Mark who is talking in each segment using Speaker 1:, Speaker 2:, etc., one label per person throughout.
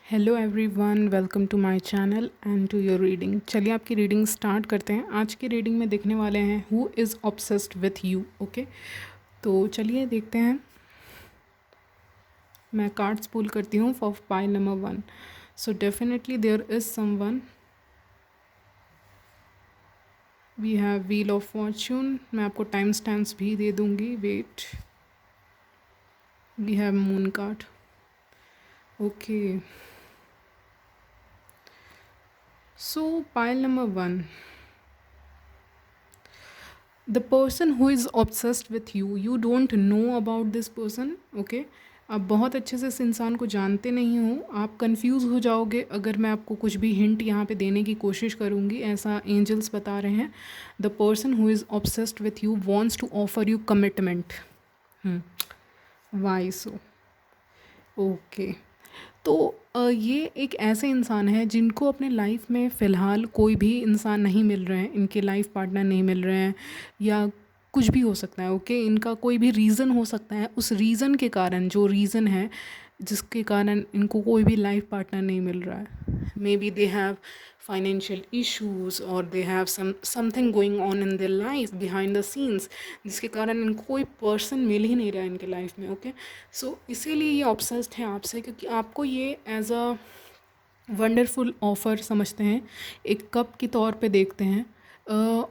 Speaker 1: Hello everyone, welcome to my channel and to your reading. चलिए आपकी reading start करते हैं। आज की रीडिंग में देखने वाले हैं who is obsessed with you. Okay, तो चलिए देखते हैं। मैं कार्ड्स पुल करती हूँ for pile number 1। So definitely there is someone. We have wheel of fortune. मैं आपको टाइम स्टैम्प्स भी दे दूँगी, wait. We have moon card. Okay, so pile number 1, the person who is obsessed with you, you don't know about this person. Okay, आप बहुत अच्छे से इस इंसान को जानते नहीं हो। आप कंफ्यूज हो जाओगे अगर मैं आपको कुछ भी हिंट यहाँ पे देने की कोशिश करूँगी, ऐसा एंजल्स बता रहे हैं। The person who is obsessed with you wants to offer you commitment. Why so? Okay, तो ये एक ऐसे इंसान है जिनको अपने लाइफ में फ़िलहाल कोई भी इंसान नहीं मिल रहे हैं, इनके लाइफ पार्टनर नहीं मिल रहे हैं, या कुछ भी हो सकता है। ओके, इनका कोई भी रीज़न हो सकता है। उस रीज़न के कारण, जो रीज़न है जिसके कारण इनको कोई भी लाइफ पार्टनर नहीं मिल रहा है, may be they have financial issues और they have something going on in their life behind the scenes, जिसके कारण इनको कोई पर्सन मिल ही नहीं रहा है इनके लाइफ में। ओके, सो इसीलिए ये ऑब्सेस्ड है आपसे, क्योंकि आपको ये एज अ वंडरफुल ऑफ़र समझते हैं, एक कप के तौर पे देखते हैं।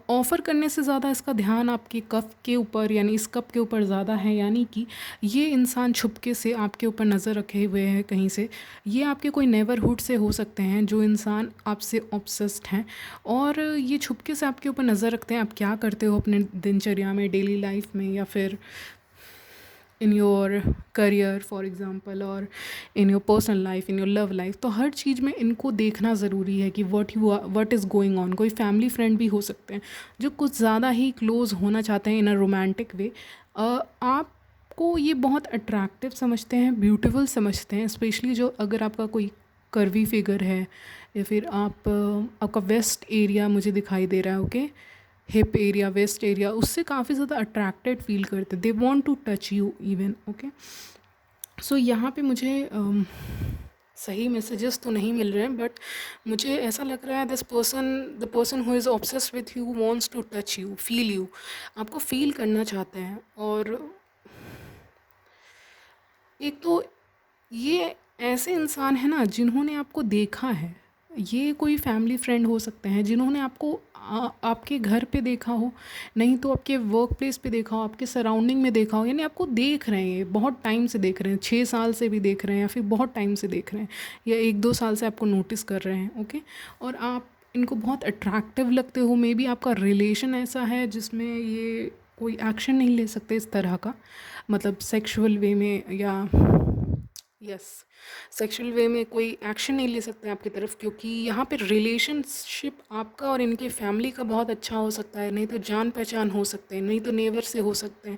Speaker 1: ऑफ़र करने से ज़्यादा इसका ध्यान आपके कप के ऊपर, यानी इस कप के ऊपर ज़्यादा है। यानी कि ये इंसान छुपके से आपके ऊपर नज़र रखे हुए है कहीं से। ये आपके कोई नेबरहुड से हो सकते हैं जो इंसान आपसे ऑब्सेस्ड हैं, और ये छुपके से आपके ऊपर नज़र रखते हैं आप क्या करते हो अपने दिनचर्या में, डेली लाइफ में, या फिर in your career for example, और in your personal life, in your love life. तो हर चीज़ में इनको देखना ज़रूरी है कि व्हाट इज़ गोइंग ऑन। कोई फैमिली फ्रेंड भी हो सकते हैं जो कुछ ज़्यादा ही क्लोज़ होना चाहते हैं इन अ रोमांटिक वे। आपको ये बहुत अट्रैक्टिव समझते हैं, ब्यूटीफुल समझते हैं, स्पेशली जो अगर आपका कोई कर्वी फिगर है, या फिर आपका वेस्ट एरिया मुझे दिखाई दे रहा है। Okay, hip area, waist area, उससे काफ़ी ज़्यादा अट्रैक्टेड फील करते, they want to touch you even. Okay, so यहाँ पे मुझे सही मैसेजेस तो नहीं मिल रहे हैं, बट मुझे ऐसा लग रहा है the person who is obsessed with you wants to touch you, feel you, आपको फील करना चाहते हैं। और एक तो ये ऐसे इंसान है ना जिन्होंने आपको देखा है। ये कोई फैमिली फ्रेंड हो सकते हैं जिन्होंने आपको आपके घर पे देखा हो, नहीं तो आपके वर्क प्लेस पे देखा हो, आपके सराउंडिंग में देखा हो, यानी आपको देख रहे हैं, बहुत टाइम से देख रहे हैं, 6 साल से भी देख रहे हैं, या फिर बहुत टाइम से देख रहे हैं, या 1-2 साल से आपको नोटिस कर रहे हैं। ओके, और आप इनको बहुत अट्रैक्टिव लगते हो। मे बी आपका रिलेशन ऐसा है जिसमें ये कोई एक्शन नहीं ले सकते इस तरह का, मतलब सेक्सुअल वे में, या यस, सेक्सुअल वे में कोई एक्शन नहीं ले सकते आपकी तरफ, क्योंकि यहाँ पे रिलेशनशिप आपका और इनके फैमिली का बहुत अच्छा हो सकता है, नहीं तो जान पहचान हो सकते हैं, नहीं तो नेबर से हो सकते हैं।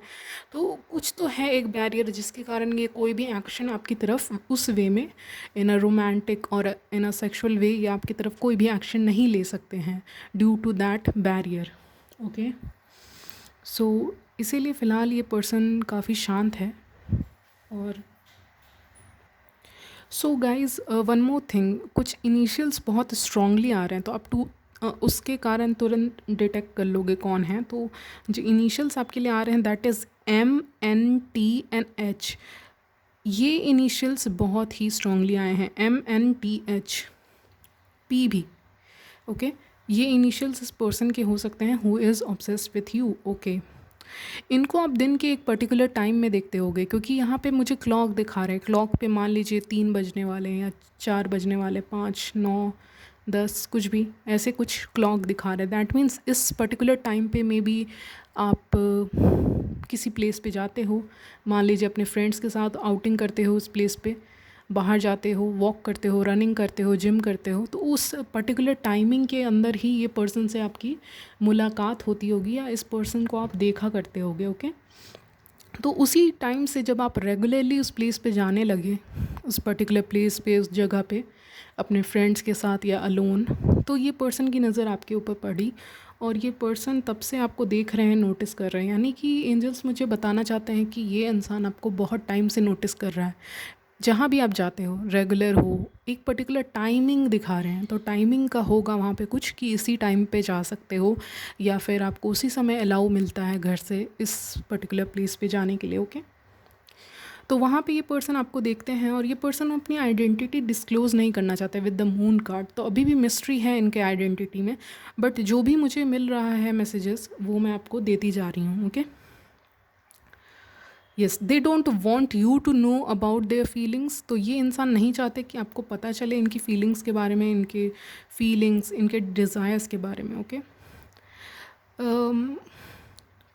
Speaker 1: तो कुछ तो है एक बैरियर जिसके कारण ये कोई भी एक्शन आपकी तरफ उस वे में, इन अ रोमांटिक और इन अ सेक्सुअल वे, या आपकी तरफ कोई भी एक्शन नहीं ले सकते हैं due to that barrier. Okay, so इसीलिए फ़िलहाल ये पर्सन काफ़ी शांत है। और so guys, one more thing, कुछ इनिशियल्स बहुत स्ट्रांगली आ रहे हैं, तो आप उसके कारण तुरंत डिटेक्ट कर लोगे कौन है। तो जो इनिशियल्स आपके लिए आ रहे हैं, दैट इज़ MNTNH। ये इनिशियल्स बहुत ही स्ट्रांगली आए हैं, MNTH, P भी। ओके, ये इनिशियल्स इस पर्सन के हो सकते हैं who is obsessed with you. Okay, इनको आप दिन के एक पर्टिकुलर टाइम में देखते होगे, क्योंकि यहाँ पे मुझे क्लॉक दिखा रहे हैं। क्लॉक पे मान लीजिए 3 बजने वाले हैं, या 4 बजने वाले, 5, 9, 10, कुछ भी ऐसे कुछ क्लॉक दिखा रहे हैं। दैट मीन्स इस पर्टिकुलर टाइम पे मे बी आप किसी प्लेस पे जाते हो, मान लीजिए अपने फ्रेंड्स के साथ आउटिंग करते हो, उस प्लेस पे बाहर जाते हो, वॉक करते हो, रनिंग करते हो, जिम करते हो, तो उस पर्टिकुलर टाइमिंग के अंदर ही ये पर्सन से आपकी मुलाकात होती होगी, या इस पर्सन को आप देखा करते होगे। ओके, तो उसी टाइम से जब आप रेगुलरली उस प्लेस पे जाने लगे, उस पर्टिकुलर प्लेस पे, उस जगह पे, अपने फ्रेंड्स के साथ या अलोन, तो ये पर्सन की नज़र आपके ऊपर पड़ी, और ये पर्सन तब से आपको देख रहे हैं, नोटिस कर रहे हैं। यानी कि एंजल्स मुझे बताना चाहते हैं कि ये इंसान आपको बहुत टाइम से नोटिस कर रहा है। जहाँ भी आप जाते हो रेगुलर हो, एक पर्टिकुलर टाइमिंग दिखा रहे हैं, तो टाइमिंग का होगा वहाँ पे कुछ कि इसी टाइम पे जा सकते हो, या फिर आपको उसी समय अलाउ मिलता है घर से इस पर्टिकुलर प्लेस पे जाने के लिए। ओके, तो वहाँ पे ये पर्सन आपको देखते हैं और ये पर्सन अपनी आइडेंटिटी डिस्क्लोज़ नहीं करना चाहते विद द मून कार्ड, तो अभी भी मिस्ट्री है इनके आइडेंटिटी में। बट जो भी मुझे मिल रहा है मैसेजेस वो मैं आपको देती जा रही हूँ। Okay, yes, they don't want you to know about their feelings. तो ये इंसान नहीं चाहते कि आपको पता चले इनकी फीलिंग्स के बारे में, इनके फीलिंग्स, इनके डिज़ायर्स के बारे में। ओके,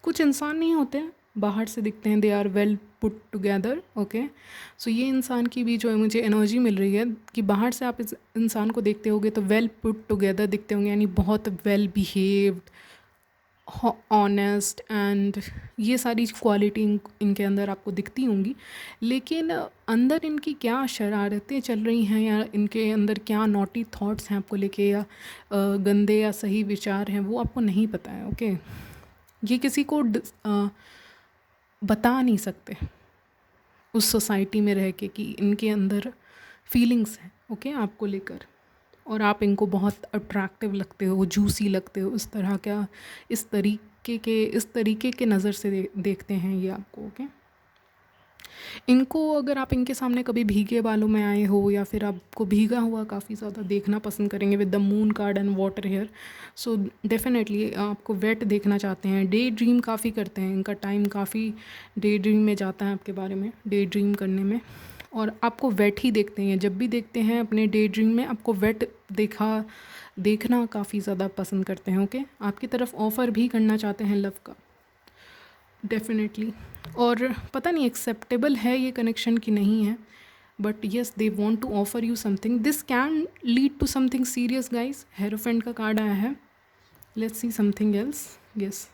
Speaker 1: कुछ इंसान नहीं होते हैं, बाहर से दिखते हैं, they are well put together. Okay, so ये इंसान की भी जो है मुझे एनर्जी मिल रही है कि बाहर से आप इस इंसान को देखते होगे तो वेल पुट टुगेदर दिखते होंगे, यानी बहुत वेल बिहेव्ड, ऑनेस्ट एंड ये सारी क्वालिटी इनके अंदर आपको दिखती होंगी। लेकिन अंदर इनकी क्या शरारतें चल रही हैं या इनके अंदर क्या नॉटी थॉट्स हैं आपको लेके, या गंदे या सही विचार हैं, वो आपको नहीं पता है। ओके, ये किसी को बता नहीं सकते उस सोसाइटी में रह के कि इनके अंदर फीलिंग्स हैं। ओके, आपको लेकर, और आप इनको बहुत अट्रैक्टिव लगते हो, जूसी लगते हो, इस तरीके के नज़र से देखते हैं ये आपको। ओके, इनको अगर आप इनके सामने कभी भीगे बालों में आए हो या फिर आपको भीगा हुआ काफ़ी ज़्यादा देखना पसंद करेंगे with the moon card and water hair, so definitely आपको वेट देखना चाहते हैं। डे ड्रीम काफ़ी करते हैं, इनका टाइम काफ़ी डे ड्रीम में जाता है आपके बारे में, डे ड्रीम करने में, और आपको वेट ही देखते हैं। जब भी देखते हैं अपने डे ड्रीम में आपको वेट देखना काफ़ी ज़्यादा पसंद करते हैं। ओके, आपकी तरफ ऑफ़र भी करना चाहते हैं लव का, डेफिनेटली। और पता नहीं एक्सेप्टेबल है ये कनेक्शन कि नहीं है, but yes they want to offer you something, this can lead to something serious guys. Hierophant का कार्ड आया है, let's see something else. Yes,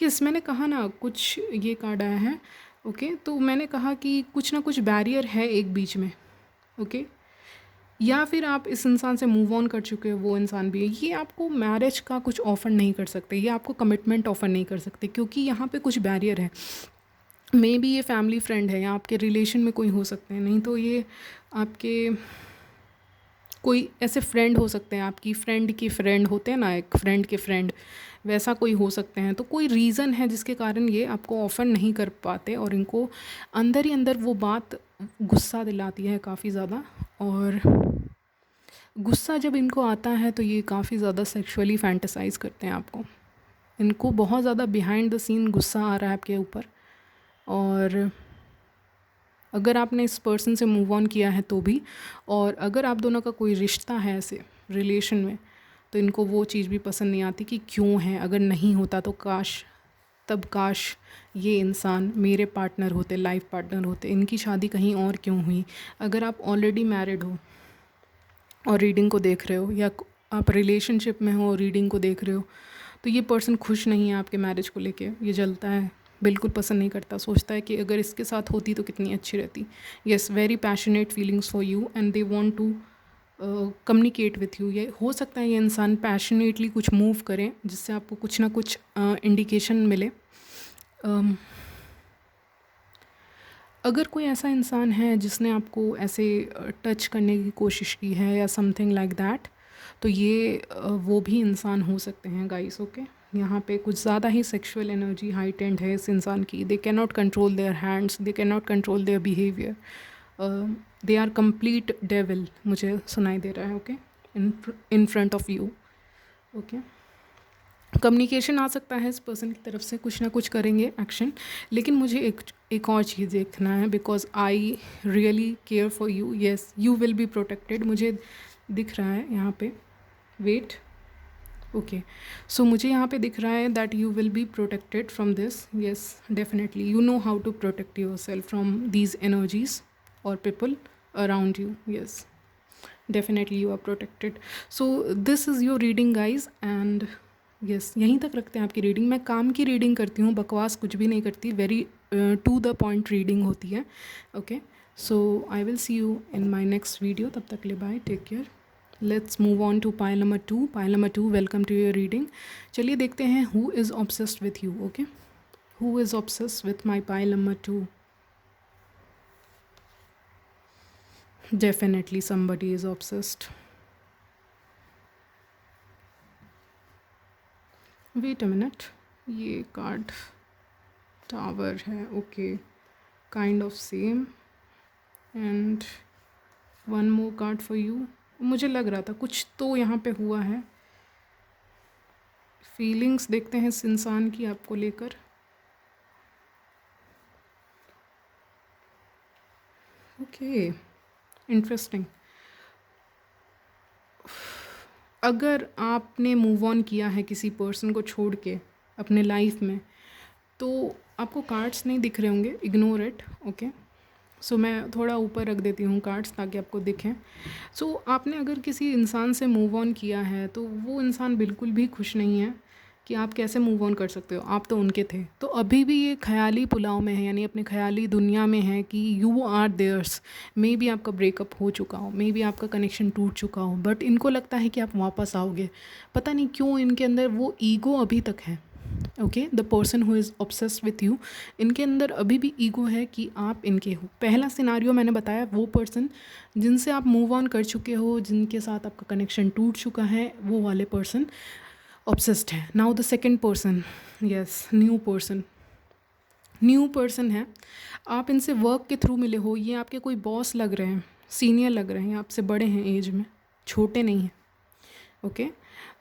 Speaker 1: yes, मैंने कहा ना कुछ ये कार्ड आया है। ओके, तो मैंने कहा कि कुछ ना कुछ बैरियर है एक बीच में। ओके, या फिर आप इस इंसान से मूव ऑन कर चुके हो, वो इंसान भी है, ये आपको मैरिज का कुछ ऑफ़र नहीं कर सकते, ये आपको कमिटमेंट ऑफ़र नहीं कर सकते, क्योंकि यहाँ पे कुछ बैरियर है। मे बी ये फैमिली फ्रेंड है या आपके रिलेशन में कोई हो सकते हैं, नहीं तो ये आपके कोई ऐसे फ्रेंड हो सकते हैं, आपकी फ्रेंड की फ्रेंड होते हैं ना, एक फ्रेंड के फ्रेंड, वैसा कोई हो सकते हैं। तो कोई रीज़न है जिसके कारण ये आपको ऑफ़र नहीं कर पाते, और इनको अंदर ही अंदर वो बात गुस्सा दिलाती है काफ़ी ज़्यादा। और गुस्सा जब इनको आता है तो ये काफ़ी ज़्यादा सेक्सुअली फैंटेसाइज़ करते हैं आपको। इनको बहुत ज़्यादा बिहाइंड द सीन गुस्सा आ रहा है आपके ऊपर, और अगर आपने इस पर्सन से मूव ऑन किया है तो भी, और अगर आप दोनों का कोई रिश्ता है ऐसे रिलेशन में, तो इनको वो चीज़ भी पसंद नहीं आती कि क्यों है, अगर नहीं होता तो काश ये इंसान मेरे पार्टनर होते, लाइफ पार्टनर होते, इनकी शादी कहीं और क्यों हुई। अगर आप ऑलरेडी मैरिड हो और रीडिंग को देख रहे हो, या आप रिलेशनशिप में हो और रीडिंग को देख रहे हो, तो ये पर्सन खुश नहीं है आपके मैरिज को लेके, ये जलता है, बिल्कुल पसंद नहीं करता, सोचता है कि अगर इसके साथ होती तो कितनी अच्छी रहती। Yes, very passionate feelings for you and they want to communicate with you. ये हो सकता है ये इंसान पैशनेटली कुछ मूव करें जिससे आपको कुछ ना कुछ इंडिकेशन मिले। अगर कोई ऐसा इंसान है जिसने आपको ऐसे टच करने की कोशिश की है या समथिंग लाइक दैट, तो ये वो भी इंसान हो सकते हैं गाइस। ओके, यहाँ पे कुछ ज़्यादा ही सेक्सुअल एनर्जी हाइटेंड है इस इंसान की। They can not control their hands, they can not control their behaviour, they are complete devil, मुझे सुनाई दे रहा है। Okay, in front of you. Okay, communication आ सकता है इस पर्सन की तरफ से, कुछ ना कुछ करेंगे एक्शन, लेकिन मुझे एक और चीज़ देखना है, because I really care for you. Yes, you will be protected, मुझे दिख रहा है यहाँ पे, वेट। ओके, सो मुझे यहाँ पे दिख रहा है that you will be protected from this. Yes, definitely you know how to protect yourself from these energies और people around you. Yes, definitely you are protected. So this is your reading guys, and yes, यहीं तक रखते हैं आपकी reading. मैं काम की reading करती हूँ, बकवास कुछ भी नहीं करती, very to the point reading होती है। Okay, so I will see you in my next video, तब तक ले bye, take care. Let's move on to pile number 2। Pile number 2, welcome to your reading. चलिए देखते हैं who is obsessed with you. Okay, who is obsessed with my pile number 2। Definitely somebody is obsessed. Wait a minute, ये card tower है, okay, kind of same. And one more card for you. मुझे लग रहा था कुछ तो यहाँ पे हुआ है। फीलिंग्स देखते हैं इस इंसान की आपको लेकर। Okay, interesting. अगर आपने मूव ऑन किया है किसी पर्सन को छोड़ के अपने लाइफ में, तो आपको कार्ड्स नहीं दिख रहे होंगे, इग्नोर इट, ओके। सो मैं थोड़ा ऊपर रख देती हूँ कार्ड्स ताकि आपको दिखें। सो आपने अगर किसी इंसान से मूव ऑन किया है तो वो इंसान बिल्कुल भी खुश नहीं है कि आप कैसे मूव ऑन कर सकते हो, आप तो उनके थे। तो अभी भी ये ख्याली पुलाव में है, यानी अपने ख्याली दुनिया में है कि you are theirs. Maybe आपका ब्रेकअप हो चुका हो, मे बी आपका कनेक्शन टूट चुका हो, बट इनको लगता है कि आप वापस आओगे। पता नहीं क्यों इनके अंदर वो ईगो अभी तक है, okay. The person who is obsessed with you, इनके अंदर अभी भी ईगो है कि आप इनके हो। पहला सिनारियो मैंने बताया, वो पर्सन जिनसे आप मूव ऑन कर चुके हो, जिनके साथ आपका कनेक्शन टूट चुका है, वो वाले पर्सन ऑब्सेस्ड है। Now the second person, yes, new person है। आप इनसे वर्क के थ्रू मिले हो, ये आपके कोई बॉस लग रहे हैं, सीनियर लग रहे हैं, आपसे बड़े हैं एज में, छोटे नहीं हैं, ओके।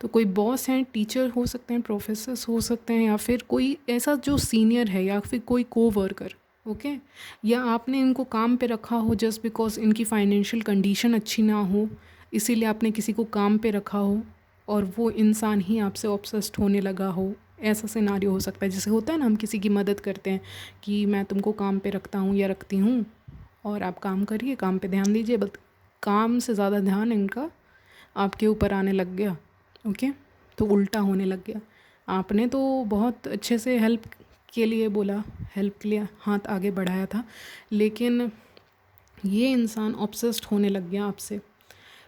Speaker 1: तो कोई बॉस हैं, टीचर हो सकते हैं, प्रोफेसर्स हो सकते हैं, या फिर कोई ऐसा जो सीनियर है, या फिर कोई को वर्कर, ओके। या आपने इनको काम पे रखा हो जस्ट बिकॉज इनकी फाइनेंशियल कंडीशन अच्छी ना हो, इसीलिए आपने किसी को काम पे रखा हो और वो इंसान ही आपसे ऑब्सेस्ड होने लगा हो। ऐसा सिनारियो हो सकता है। जैसे होता है ना, हम किसी की मदद करते हैं कि मैं तुमको काम पे रखता हूँ या रखती हूँ और आप काम करिए, काम पे ध्यान दीजिए, बट काम से ज़्यादा ध्यान इनका आपके ऊपर आने लग गया, ओके। तो उल्टा होने लग गया। आपने तो बहुत अच्छे से हेल्प के लिए बोला, हेल्प के लिए हाथ आगे बढ़ाया था, लेकिन ये इंसान ऑब्सेस्ड होने लग गया आपसे।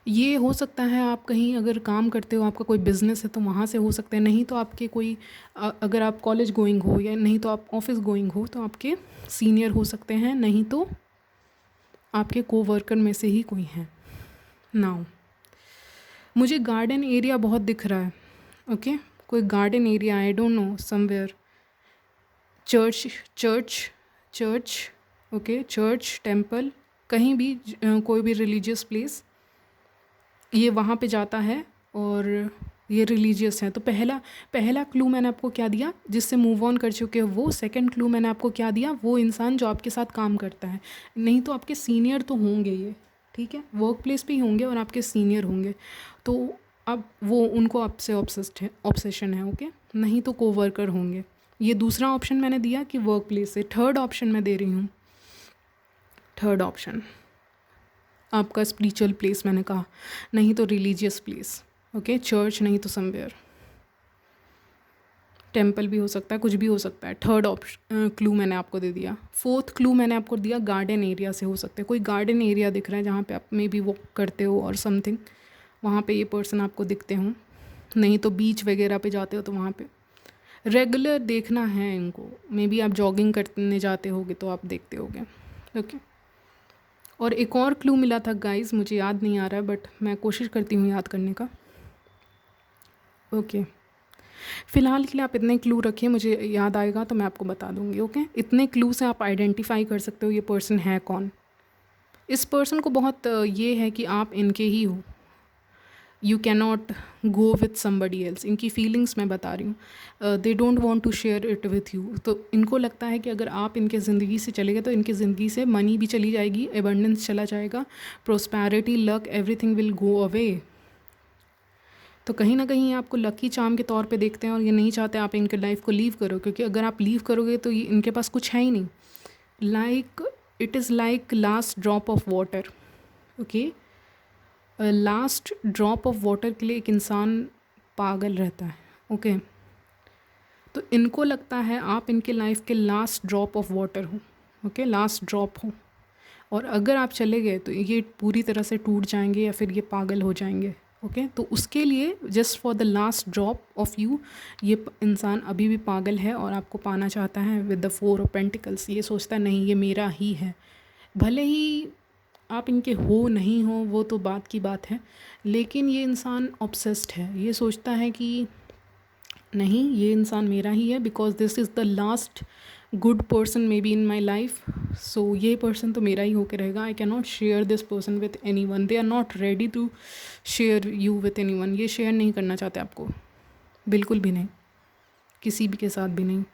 Speaker 1: ये हो सकता है आप कहीं अगर काम करते हो, आपका कोई बिज़नेस है तो वहाँ से हो सकता है, नहीं तो आपके कोई अगर आप कॉलेज गोइंग हो या नहीं तो आप ऑफिस गोइंग हो तो आपके सीनियर हो सकते हैं, नहीं तो आपके कोवर्कर में से ही कोई हैं। नाउ मुझे गार्डन एरिया बहुत दिख रहा है, ओके। कोई garden area, I don't know, somewhere, church church church, okay, church, temple, कहीं भी कोई भी रिलीजियस प्लेस, ये वहाँ पे जाता है और ये रिलीजियस है। तो पहला क्लू मैंने आपको क्या दिया, जिससे मूव ऑन कर चुके हो वो। सेकंड क्लू मैंने आपको क्या दिया, वो इंसान जो आपके साथ काम करता है, नहीं तो आपके सीनियर तो होंगे ये, ठीक है, वर्क प्लेस पे ही होंगे और आपके सीनियर होंगे। तो अब वो उनको आपसे ऑब्सेशन है, ओके, नहीं तो कोवर्कर होंगे। ये दूसरा ऑप्शन मैंने दिया कि वर्क प्लेस से। थर्ड ऑप्शन मैं दे रही हूँ, थर्ड ऑप्शन आपका स्पिरिचुअल प्लेस मैंने कहा, नहीं तो रिलीजियस प्लेस, ओके, चर्च नहीं तो समवेयर, टेम्पल भी हो सकता है, कुछ भी हो सकता है। थर्ड ऑप्शन क्लू मैंने आपको दे दिया। फोर्थ क्लू मैंने आपको दिया गार्डन एरिया से हो सकता है। कोई गार्डन एरिया दिख रहा है जहाँ पे आप मे बी वॉक करते हो और समथिंग, वहाँ पे ये पर्सन आपको दिखते हों, नहीं तो बीच वगैरह पे जाते हो तो वहाँ पे रेगुलर देखना है इनको। मे बी आप जॉगिंग करने जाते होगे तो आप देखते होगे, ओके। और एक और क्लू मिला था गाइस, मुझे याद नहीं आ रहा है, बट मैं कोशिश करती हूँ याद करने का, ओके। फ़िलहाल के लिए आप इतने क्लू रखिए, मुझे याद आएगा तो मैं आपको बता दूँगी, ओके। इतने क्लू से आप आइडेंटिफाई कर सकते हो ये पर्सन है कौन। इस पर्सन को बहुत ये है कि आप इनके ही हो, you can not go with somebody else. इनकी फीलिंग्स मैं बता रही हूँ, they don't want to share it with you. तो इनको लगता है कि अगर आप इनके ज़िंदगी से चले गए तो इनकी ज़िंदगी से मनी भी चली जाएगी, एबंडेंस चला जाएगा, prosperity, luck, everything will go away. तो कहीं ना कहीं आपको लकी चार्म के तौर पे देखते हैं और ये नहीं चाहते आप इनके लाइफ को लीव करो, क्योंकि अगर आप लीव करोगे तो ये इनके पास कुछ है ही नहीं। Like it is like last drop of water, okay. Last drop of water के लिए एक इंसान पागल रहता है, ओके। तो इनको लगता है आप इनके लाइफ के लास्ट ड्रॉप ऑफ वाटर हो, ओके, लास्ट ड्रॉप हो, और अगर आप चले गए तो ये पूरी तरह से टूट जाएंगे या फिर ये पागल हो जाएंगे, ओके। तो उसके लिए just for the last drop of you ये इंसान अभी भी पागल है और आपको पाना चाहता है विद द 4 ऑफ पेंटिकल्स। ये सोचता है नहीं ये मेरा ही है, भले ही आप इनके हो नहीं हो वो तो बात की बात है, लेकिन ये इंसान ऑब्सेस्ड है, ये सोचता है कि नहीं ये इंसान मेरा ही है because this is the last good person maybe in my life, so ये पर्सन तो मेरा ही होकर रहेगा। I can not share this person with anyone, they are not ready to share you with anyone, ये share नहीं करना चाहते आपको, बिल्कुल भी नहीं, किसी भी के साथ भी नहीं।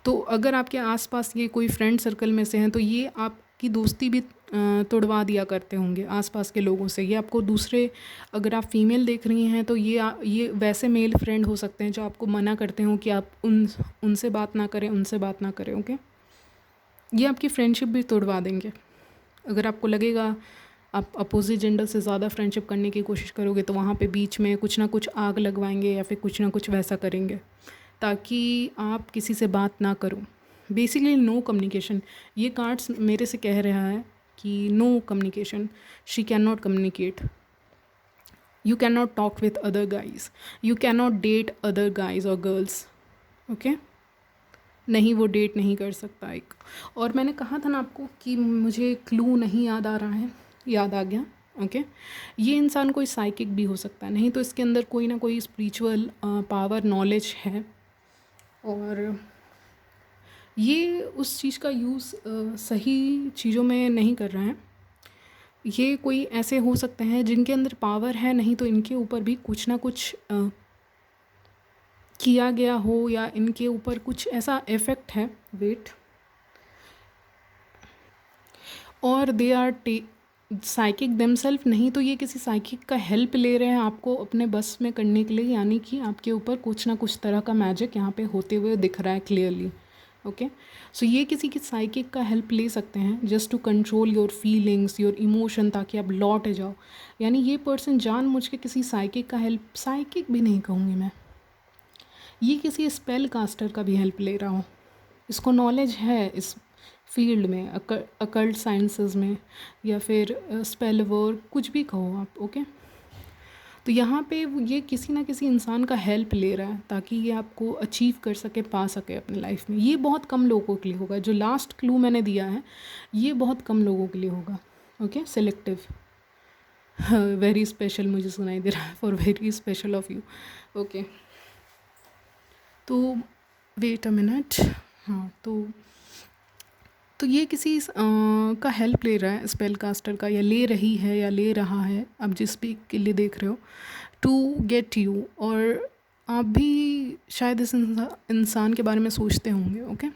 Speaker 1: तो अगर आपके आसपास ये कोई फ्रेंड सर्कल में से हैं तो ये आपकी दोस्ती भी तोड़वा दिया करते होंगे आसपास के लोगों से। ये आपको दूसरे, अगर आप फीमेल देख रही हैं तो ये वैसे मेल फ्रेंड हो सकते हैं जो आपको मना करते हो कि आप उनसे बात ना करें, उनसे बात ना करें। ओके, ये आपकी फ्रेंडशिप भी तोड़वा देंगे। अगर आपको लगेगा आप अपोजिट जेंडर से ज़्यादा फ्रेंडशिप करने की कोशिश करोगे तो वहाँ पे बीच में कुछ ना कुछ आग लगवाएंगे या फिर कुछ ना कुछ वैसा करेंगे ताकि आप किसी से बात ना करो। बेसिकली नो कम्युनिकेशन, ये कार्ड्स मेरे से कह रहा है कि no communication, she can not communicate, you can not talk with other guys, you can not date other guys और गर्ल्स। ओके, नहीं वो डेट नहीं कर सकता एक। और मैंने कहा था ना आपको कि मुझे क्लू नहीं याद आ रहा है, याद आ गया। ओके, ये इंसान कोई साइकिक भी हो सकता है, नहीं तो इसके अंदर कोई ना कोई स्पिरिचुअल पावर नॉलेज है और ये उस चीज़ का यूज़ सही चीज़ों में नहीं कर रहा है। ये कोई ऐसे हो सकते हैं जिनके अंदर पावर है, नहीं तो इनके ऊपर भी कुछ ना कुछ किया गया हो या इनके ऊपर कुछ ऐसा इफ़ेक्ट है, वेट, और दे आर साइकिक देमसेल्फ, नहीं तो ये किसी साइकिक का हेल्प ले रहे हैं आपको अपने बस में करने के लिए, यानी कि आपके ऊपर कुछ ना कुछ तरह का मैजिक यहाँ पे होते हुए दिख रहा है क्लियरली। ओके, सो ये किसी की साइकिक का हेल्प ले सकते हैं just to control your feelings, your emotion, ताकि आप लौट जाओ। यानी ये पर्सन जानबूझ के किसी साइकिक का हेल्प, साइकिक भी नहीं कहूँगी मैं, ये किसी स्पेल कास्टर का भी हेल्प ले रहा हूँ, इसको नॉलेज है इस फील्ड में, अकल्ट साइंसेस में, या फिर स्पेल वर्क, कुछ भी कहो आप। ओके, तो यहाँ पे ये किसी ना किसी इंसान का हेल्प ले रहा है ताकि ये आपको अचीव कर सके, पा सके अपने लाइफ में। ये बहुत कम लोगों के लिए होगा, जो लास्ट क्लू मैंने दिया है ये बहुत कम लोगों के लिए होगा। ओके, सेलेक्टिव, वेरी स्पेशल मुझे सुनाई दे रहा है, for very special of you. Okay, तो वेट अ मिनट, हाँ, तो ये किसी का हेल्प ले रहा है, स्पेल कास्टर का, या ले रही है या ले रहा है, आप जिस भी के लिए देख रहे हो, टू गेट यू। और आप भी शायद इस इंसान के बारे में सोचते होंगे। ओके,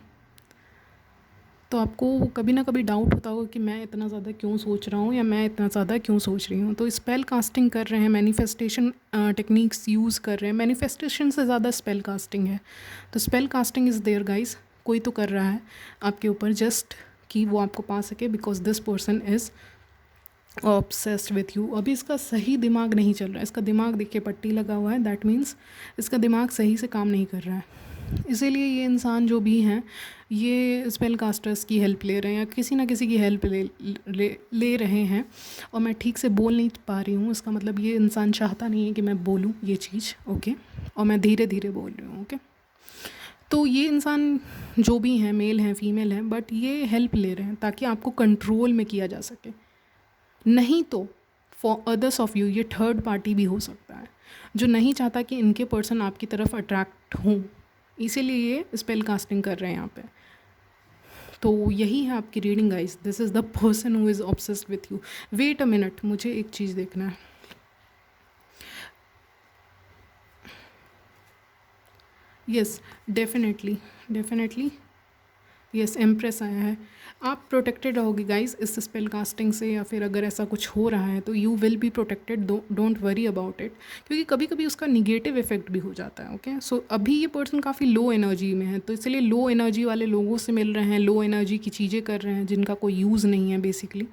Speaker 1: तो आपको कभी ना कभी डाउट होता होगा कि मैं इतना ज़्यादा क्यों सोच रहा हूँ या मैं इतना ज़्यादा क्यों सोच रही हूँ। तो स्पेल कास्टिंग कर रहे हैं, मैनिफेस्टेशन टेक्निक्स यूज़ कर रहे हैं, मैनिफेस्टेशन से ज़्यादा स्पेल कास्टिंग है। तो spell casting is there guys, कोई तो कर रहा है आपके ऊपर जस्ट कि वो आपको पा सके, because this person is obsessed with you. अभी इसका सही दिमाग नहीं चल रहा है, इसका दिमाग देखिए पट्टी लगा हुआ है, दैट मीन्स इसका दिमाग सही से काम नहीं कर रहा है। इसीलिए ये इंसान जो भी हैं ये स्पेल कास्टर्स की हेल्प ले रहे हैं या किसी ना किसी की हेल्प ले रहे हैं। और मैं ठीक से बोल नहीं पा रही हूँ, इसका मतलब ये इंसान चाहता नहीं है कि मैं बोलूँ ये चीज़। ओके, और मैं धीरे धीरे बोल रही हूँ। ओके, तो ये इंसान जो भी हैं, मेल हैं फीमेल हैं, बट ये हेल्प ले रहे हैं ताकि आपको कंट्रोल में किया जा सके। नहीं तो फॉर अदर्स ऑफ यू ये थर्ड पार्टी भी हो सकता है जो नहीं चाहता कि इनके पर्सन आपकी तरफ अट्रैक्ट हों, इसीलिए ये स्पेल कास्टिंग कर रहे हैं यहाँ पे। तो यही है आपकी reading guys, this is the person who is obsessed with you. Wait a minute, मुझे एक चीज़ देखना है। यस, डेफिनेटली यस, एम्प्रेस आया है। आप प्रोटेक्टेड रहोगे गाइस इस स्पेल कास्टिंग से, या फिर अगर ऐसा कुछ हो रहा है तो you will be protected, don't worry about it, क्योंकि कभी कभी उसका निगेटिव इफेक्ट भी हो जाता है। ओके, सो अभी ये पर्सन काफ़ी लो एनर्जी में है, तो इसलिए लो एनर्जी वाले लोगों से मिल रहे हैं, लो एनर्जी की चीज़ें कर रहे हैं जिनका कोई यूज़ नहीं है basically,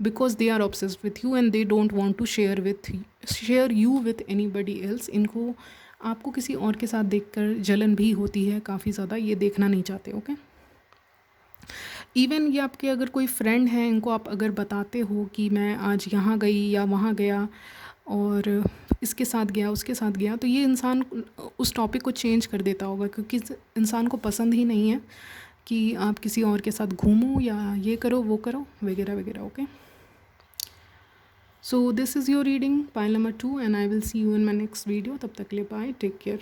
Speaker 1: because they are obsessed with you and they don't want to share you with anybody else. इनको आपको किसी और के साथ देखकर जलन भी होती है काफ़ी ज़्यादा, ये देखना नहीं चाहते। ओके, इवन ये आपके अगर कोई फ्रेंड है, इनको आप अगर बताते हो कि मैं आज यहाँ गई या वहाँ गया और इसके साथ गया उसके साथ गया, तो ये इंसान उस टॉपिक को चेंज कर देता होगा, क्योंकि इस इंसान को पसंद ही नहीं है कि आप किसी और के साथ घूमो या ये करो वो करो वगैरह वगैरह। Okay, so this is your reading pile number 2 and I will see you in my next video. तब तक के लिए बाय, टेक केयर।